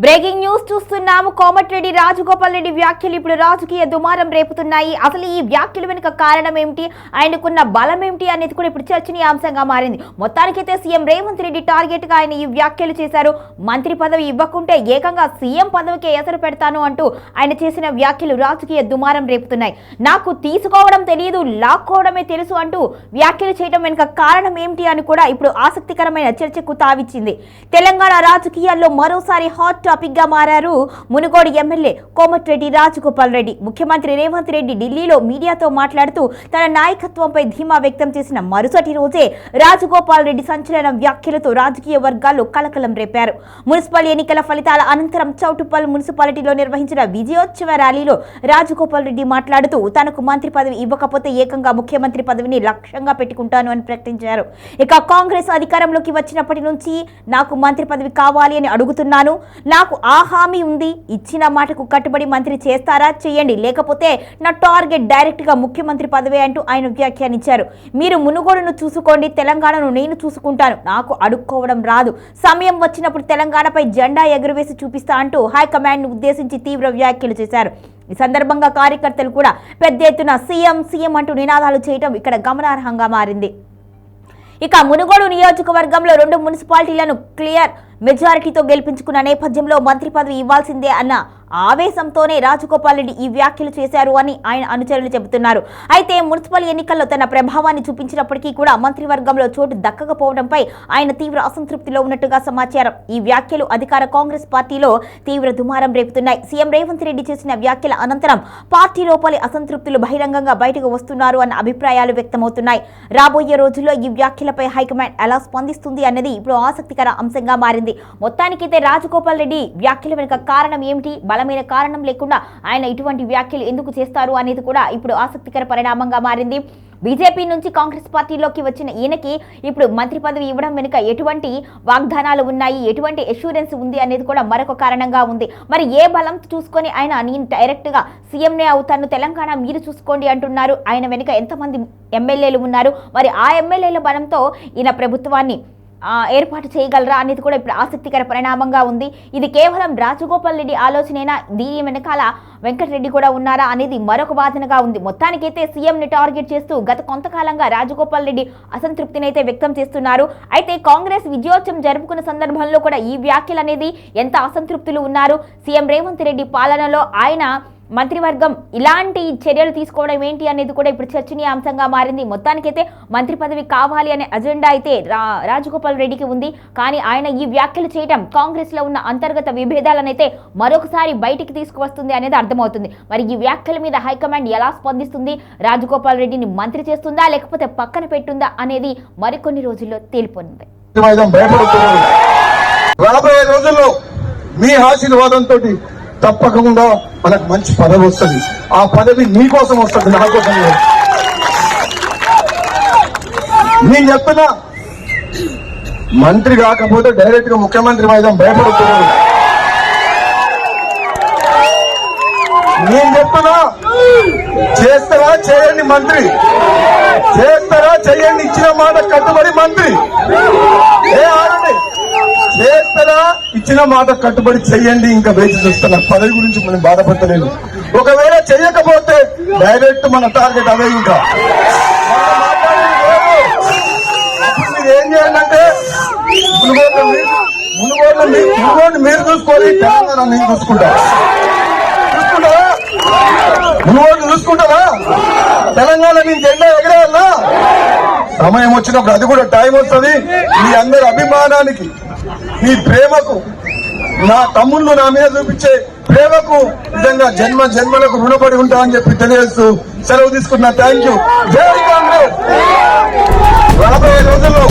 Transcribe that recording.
Breaking news చూస్తున్నాము. కోమటిరెడ్డి రాజగోపాల్ రెడ్డి వ్యాఖ్యలు ఇప్పుడు రాజకీయ దుమారం రేపుతున్నాయి. అసలు ఈ వ్యాఖ్యల వెనుక కారణం ఏమిటి, ఆయనకున్న బలం ఏమిటి అనేది కూడా ఇప్పుడు చర్చనీయాంశంగా మారింది. మొత్తానికైతే సీఎం రేవంత్ రెడ్డి టార్గెట్ గా ఆయన ఈ వ్యాఖ్యలు చేశారు. మంత్రి పదవి ఇవ్వకుంటే ఏకంగా సీఎం పదవికే ఎసరు పెడతాను అంటూ ఆయన చేసిన వ్యాఖ్యలు రాజకీయ దుమారం రేపుతున్నాయి. నాకు తీసుకోవడం తెలియదు, లాక్కోవడమే తెలుసు అంటూ వ్యాఖ్యలు చేయడం వెనుక కారణం ఏమిటి అని కూడా ఇప్పుడు ఆసక్తికరమైన చర్చకు తావిచ్చింది. తెలంగాణ రాజకీయాల్లో మరోసారి హాట్ టాపిక్ గా మారారు మునుగోడు ఎమ్మెల్యే కోమటిరెడ్డి రాజగోపాల్ రెడ్డి. ముఖ్యమంత్రి రేవంత్ రెడ్డి ఢిల్లీలో మీడియాతో మాట్లాడుతూ తన నాయకత్వంపై ధీమా వ్యక్తం చేసిన మరుసటి రోజే రాజగోపాల్ రెడ్డి సంచలన వ్యాఖ్యలతో రాజకీయ వర్గాల్లో కలకలం రేపారు. మున్సిపల్ ఎన్నికల ఫలితాల అనంతరం చౌటుప్పల్ మున్సిపాలిటీలో నిర్వహించిన విజయోత్సవ ర్యాలీలో రాజగోపాల్ రెడ్డి మాట్లాడుతూ తనకు మంత్రి పదవి ఇవ్వకపోతే ఏకంగా ముఖ్యమంత్రి పదవిని లక్ష్యంగా పెట్టుకుంటాను అని ప్రకటించారు. ఇక కాంగ్రెస్ అధికారంలోకి వచ్చినప్పటి నుంచి నాకు మంత్రి పదవి కావాలి అని అడుగుతున్నాను, నాకు ఆ హామీ ఉంది, ఇచ్చిన మాటకు కట్టుబడి మంత్రి చేస్తారా చేయండి, లేకపోతే నా టార్గెట్ డైరెక్ట్ గా ముఖ్యమంత్రి పదవి అంటూ ఆయన వ్యాఖ్యానించారు. మీరు మునుగోడును చూసుకోండి, తెలంగాణను నేను చూసుకుంటాను, నాకు అడుక్కోవడం రాదు, సమయం వచ్చినప్పుడు తెలంగాణపై జెండా ఎగురవేసి చూపిస్తా అంటూ హైకమాండ్ ను ఉద్దేశించి తీవ్ర వ్యాఖ్యలు చేశారు. ఈ సందర్భంగా కార్యకర్తలు కూడా పెద్ద ఎత్తున సీఎం సీఎం అంటూ నినాదాలు చేయడం ఇక్కడ గమనార్హంగా మారింది. ఇక మునుగోడు నియోజకవర్గంలో 2 మున్సిపాలిటీలను క్లియర్ మెజారిటీతో గెలిపించుకున్న నేపథ్యంలో మంత్రి పదవి ఇవ్వాల్సిందే అన్న ఆవేశంతోనే రాజగోపాల్ రెడ్డి ఈ వ్యాఖ్యలు చేశారు అని ఆయన అనుచరులు చెబుతున్నారు. అయితే మున్సిపల్ ఎన్నికల్లో తన ప్రభావాన్ని చూపించినప్పటికీ కూడా మంత్రివర్గంలో చోటు దక్కకపోవడంపై ఆయన తీవ్ర అసంతృప్తిలో ఉన్నట్టుగా సమాచారం. ఈ వ్యాఖ్యలు అధికార కాంగ్రెస్ పార్టీలో తీవ్ర దుమారం రేపుతున్నాయి. సీఎం రేవంత్ రెడ్డి చేసిన వ్యాఖ్యల అనంతరం పార్టీ లోపలి అసంతృప్తులు బహిరంగంగా బయటకు వస్తున్నారు అన్న అభిప్రాయాలు వ్యక్తమవుతున్నాయి. రాబోయే రోజుల్లో ఈ వ్యాఖ్యలపై హైకమాండ్ ఎలా స్పందిస్తుంది అన్నది ఇప్పుడు ఆసక్తికర అంశంగా మారింది. మొత్తానికైతే రాజగోపాల్ రెడ్డి వ్యాఖ్యల వెనుక కారణం ఏమిటి, బలమైన కారణం లేకుండా ఆయన ఇటువంటి వ్యాఖ్యలు ఎందుకు చేస్తారు అనేది కూడా ఇప్పుడు ఆసక్తికర పరిణామంగా మారింది. బీజేపీ నుంచి కాంగ్రెస్ పార్టీలోకి వచ్చిన ఈయనకి ఇప్పుడు మంత్రి పదవి ఇవ్వడం వెనుక ఎటువంటి వాగ్దానాలు ఉన్నాయి, ఎటువంటి అష్యూరెన్స్ ఉంది అనేది కూడా మరొక కారణంగా ఉంది. మరి ఏ బలం చూసుకొని ఆయన నేను డైరెక్ట్ గా సీఎంనే అవుతాను, తెలంగాణ మీరు చూసుకోండి అంటున్నారు. ఆయన వెనుక ఎంతమంది ఎమ్మెల్యేలు ఉన్నారు, మరి ఆ ఎమ్మెల్యేల బలంతో ఈయన ప్రభుత్వాన్ని ఏర్పాటు చేయగలరా అనేది కూడా ఇప్పుడు ఆసక్తికర పరిణామంగా ఉంది. ఇది కేవలం రాజగోపాల్ రెడ్డి ఆలోచనేనా, దీని వెనకాల వెంకటరెడ్డి కూడా ఉన్నారా అనేది మరొక వాదనగా ఉంది. మొత్తానికైతే సీఎంని టార్గెట్ చేస్తూ గత కొంతకాలంగా రాజగోపాల్ రెడ్డి అసంతృప్తిని అయితే వ్యక్తం చేస్తున్నారు. అయితే కాంగ్రెస్ విజయోత్సవం జరుపుకున్న సందర్భంలో కూడా ఈ వ్యాఖ్యలు అనేది ఎంత అసంతృప్తులు ఉన్నారు, సీఎం రేవంత్ రెడ్డి పాలనలో ఆయన మంత్రివర్గం ఇలాంటి చర్యలు తీసుకోవడం ఏంటి అనేది కూడా ఇప్పుడు చర్చనీయాంశంగా మారింది. మొత్తానికైతే మంత్రి పదవి కావాలి అనే అజెండా అయితే రాజగోపాల్ రెడ్డికి ఉంది. కానీ ఆయన ఈ వ్యాఖ్యలు చేయడం కాంగ్రెస్ లో ఉన్న అంతర్గత విభేదాలనైతే మరొకసారి బయటికి తీసుకువస్తుంది అనేది అర్థమవుతుంది. మరి ఈ వ్యాఖ్యల మీద హైకమాండ్ ఎలా స్పందిస్తుంది, రాజగోపాల్ రెడ్డిని మంత్రి చేస్తుందా లేకపోతే పక్కన పెట్టుందా అనేది మరికొన్ని రోజుల్లో తేలిపోనుంది. రాబోయే రోజుల్లో మీ ఆశీర్వాదంతో తప్పకుండా మనకు మంచి పదవి వస్తుంది. ఆ పదవి మీకోసం వస్తుంది, నా కోసం. నేను చెప్తున్నా, మంత్రి కాకపోతే డైరెక్ట్ గా ముఖ్యమంత్రి మైదాం భయపడుతున్నాడు. నేను చెప్తున్నా, చేస్తారా చేయండి మంత్రి, చేస్తారా చేయండి, ఇచ్చిన మాట కట్టుబడి మంత్రి. చేస్తారా, ఇచ్చిన మాట కట్టుబడి చెయ్యండి. ఇంకా వేచి చూస్తున్నా, పదవి గురించి మనం బాధపడలేదు. ఒకవేళ చెయ్యకపోతే డైరెక్ట్ మన టార్గెట్ అదే. ఇంకా మీరు ఏం చేయాలంటే మునుగోడు మీరు చూసుకోవాలి, తెలంగాణ నేను చూసుకుంటారా? మునుగోడు చూసుకుంటారా? తెలంగాణ నేను జెండా ఎగరేయాలా? సమయం వచ్చినప్పుడు అది కూడా టైం వస్తుంది. మీ అందరి అభిమానానికి, మీ ప్రేమకు, నా తమ్ముళ్ళు నా మీద చూపించే ప్రేమకు నిజంగా జన్మ జన్మలకు రుణపడి ఉంటా అని చెప్పి తెలియజేస్తూ సెలవు తీసుకున్నా. Thank you. జై కాంగ్రెస్. రాబోయే రోజుల్లో